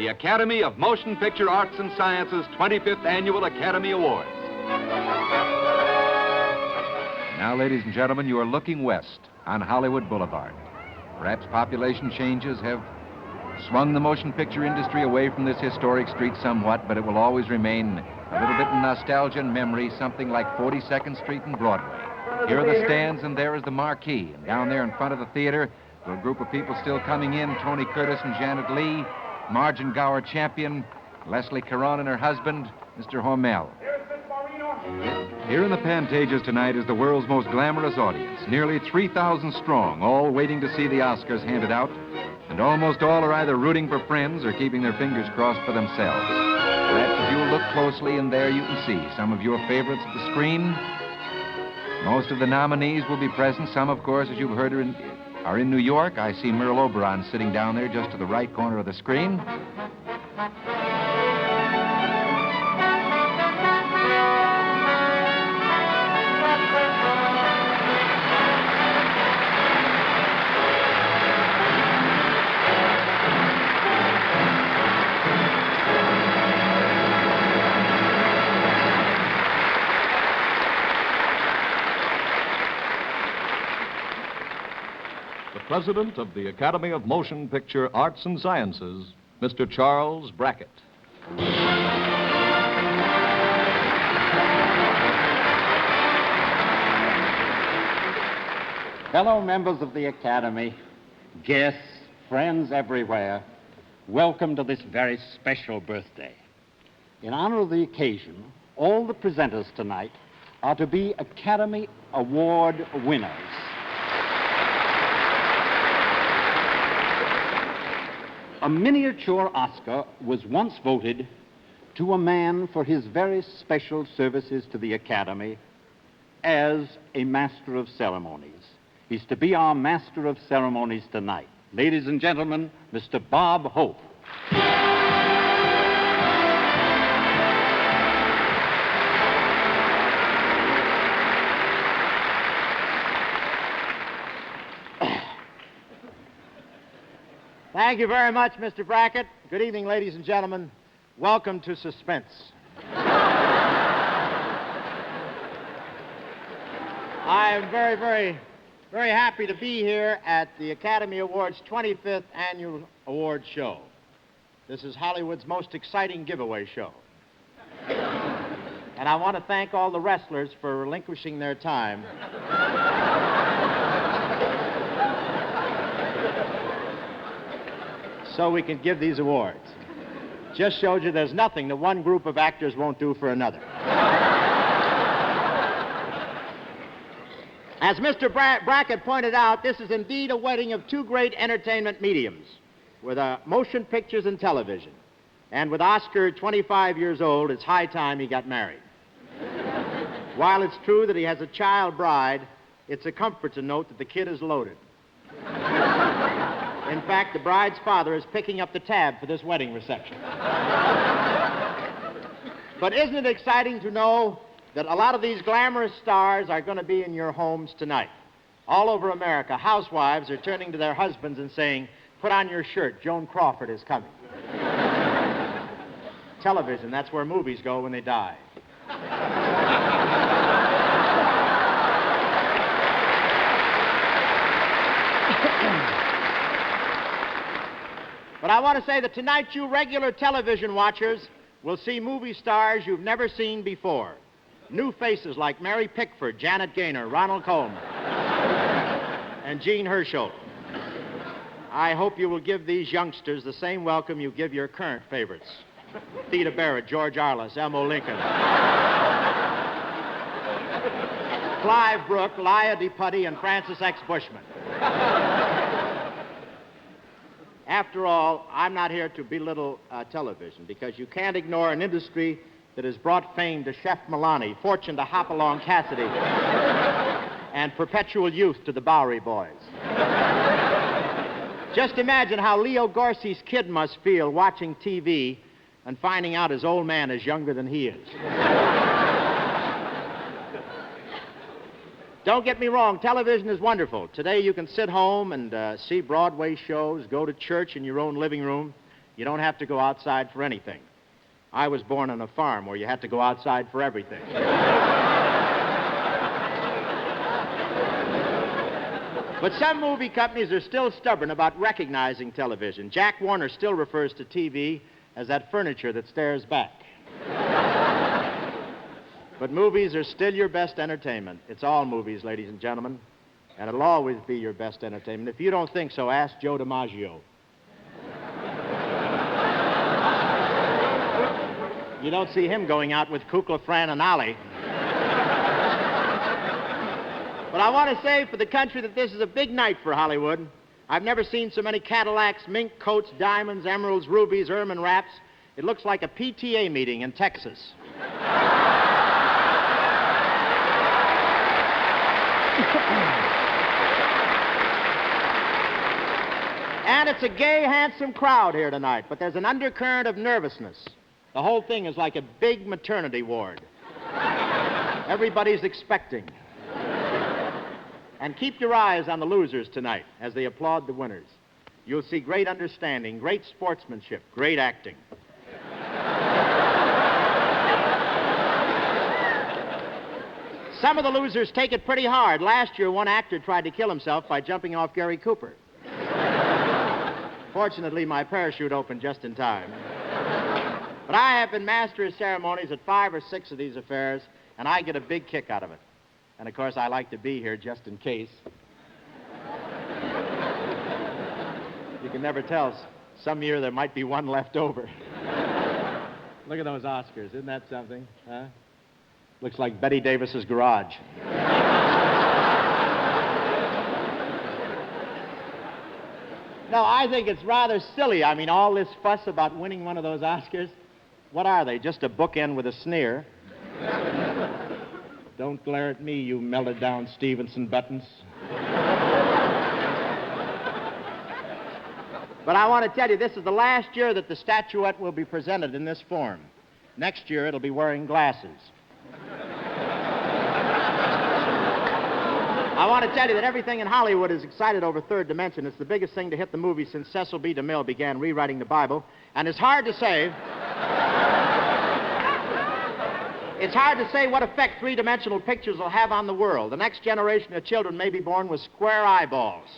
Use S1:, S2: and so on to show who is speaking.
S1: the Academy of Motion Picture Arts and Sciences 25th Annual Academy Awards. Now, ladies and gentlemen, you are looking west on Hollywood Boulevard. Perhaps population changes have swung the motion picture industry away from this historic street somewhat, but it will always remain a little bit in nostalgia and memory, something like 42nd Street and Broadway. Here are the stands, and there is the marquee. And down there in front of the theater, there are a group of people still coming in, Tony Curtis and Janet Leigh, Margin Gower Champion, Leslie Caron and her husband, Mr. Hormel. Here in the Pantages tonight is the world's most glamorous audience, nearly 3,000 strong, all waiting to see the Oscars handed out, and almost all are either rooting for friends or keeping their fingers crossed for themselves. Perhaps if you look closely, and there you can see some of your favorites at the screen. Most of the nominees will be present. Some, of course, as you've heard, are in New York. I see Merle Oberon sitting down there just to the right corner of the screen.
S2: President of the Academy of Motion Picture Arts and Sciences, Mr. Charles Brackett.
S3: Fellow members of the Academy, guests, friends everywhere, welcome to this very special birthday. In honor of the occasion, all the presenters tonight are to be Academy Award winners. A miniature Oscar was once voted to a man for his very special services to the Academy as a Master of Ceremonies. He's to be our Master of Ceremonies tonight. Ladies and gentlemen, Mr. Bob Hope.
S4: Thank you very much, Mr. Brackett. Good evening, ladies and gentlemen. Welcome to Suspense. I am very, very, very happy to be here at the Academy Awards 25th Annual Award Show. This is Hollywood's most exciting giveaway show. And I want to thank all the wrestlers for relinquishing their time so we can give these awards. Just showed you there's nothing that one group of actors won't do for another. As Mr. Brackett pointed out, this is indeed a wedding of two great entertainment mediums, with motion pictures and television. And with Oscar 25 years old, it's high time he got married. While it's true that he has a child bride, it's a comfort to note that the kid is loaded. In fact, the bride's father is picking up the tab for this wedding reception. But isn't it exciting to know that a lot of these glamorous stars are going to be in your homes tonight? All over America, housewives are turning to their husbands and saying, "Put on your shirt, Joan Crawford is coming." Television, that's where movies go when they die. But I want to say that tonight you regular television watchers will see movie stars you've never seen before. New faces like Mary Pickford, Janet Gaynor, Ronald Colman, and Jean Hersholt. I hope you will give these youngsters the same welcome you give your current favorites. Theda Barrett, George Arliss, Elmo Lincoln, Clive Brook, Lia DePutty, and Francis X. Bushman. After all, I'm not here to belittle television, because you can't ignore an industry that has brought fame to Chef Milani, fortune to Hopalong Cassidy, and perpetual youth to the Bowery Boys. Just imagine how Leo Gorcey's kid must feel watching TV and finding out his old man is younger than he is. Don't get me wrong, television is wonderful. Today you can sit home and see Broadway shows, go to church in your own living room. You don't have to go outside for anything. I was born on a farm where you had to go outside for everything. But some movie companies are still stubborn about recognizing television. Jack Warner still refers to TV as that furniture that stares back. But movies are still your best entertainment. It's all movies, ladies and gentlemen. And it'll always be your best entertainment. If you don't think so, ask Joe DiMaggio. You don't see him going out with Kukla, Fran, and Ollie. But I want to say for the country that this is a big night for Hollywood. I've never seen so many Cadillacs, mink coats, diamonds, emeralds, rubies, ermine wraps. It looks like a PTA meeting in Texas. And it's a gay, handsome crowd here tonight, but there's an undercurrent of nervousness. The whole thing is like a big maternity ward. Everybody's expecting. And keep your eyes on the losers tonight as they applaud the winners. You'll see great understanding, great sportsmanship, great acting. Some of the losers take it pretty hard. Last year, one actor tried to kill himself by jumping off Gary Cooper. Fortunately, my parachute opened just in time. But I have been master of ceremonies at 5 or 6 of these affairs, and I get a big kick out of it. And, of course, I like to be here just in case. You can never tell. Some year there might be one left over. Look at those Oscars. Isn't that something? Huh? Looks like Betty Davis's garage. No, I think it's rather silly. I mean, all this fuss about winning one of those Oscars. What are they? Just a bookend with a sneer. Don't glare at me, you melted down Stevenson buttons. But I want to tell you, this is the last year that the statuette will be presented in this form. Next year, it'll be wearing glasses. I want to tell you that everything in Hollywood is excited over Third Dimension. It's the biggest thing to hit the movie since Cecil B. DeMille began rewriting the Bible. And it's hard to say... It's hard to say what effect three-dimensional pictures will have on the world. The next generation of children may be born with square eyeballs.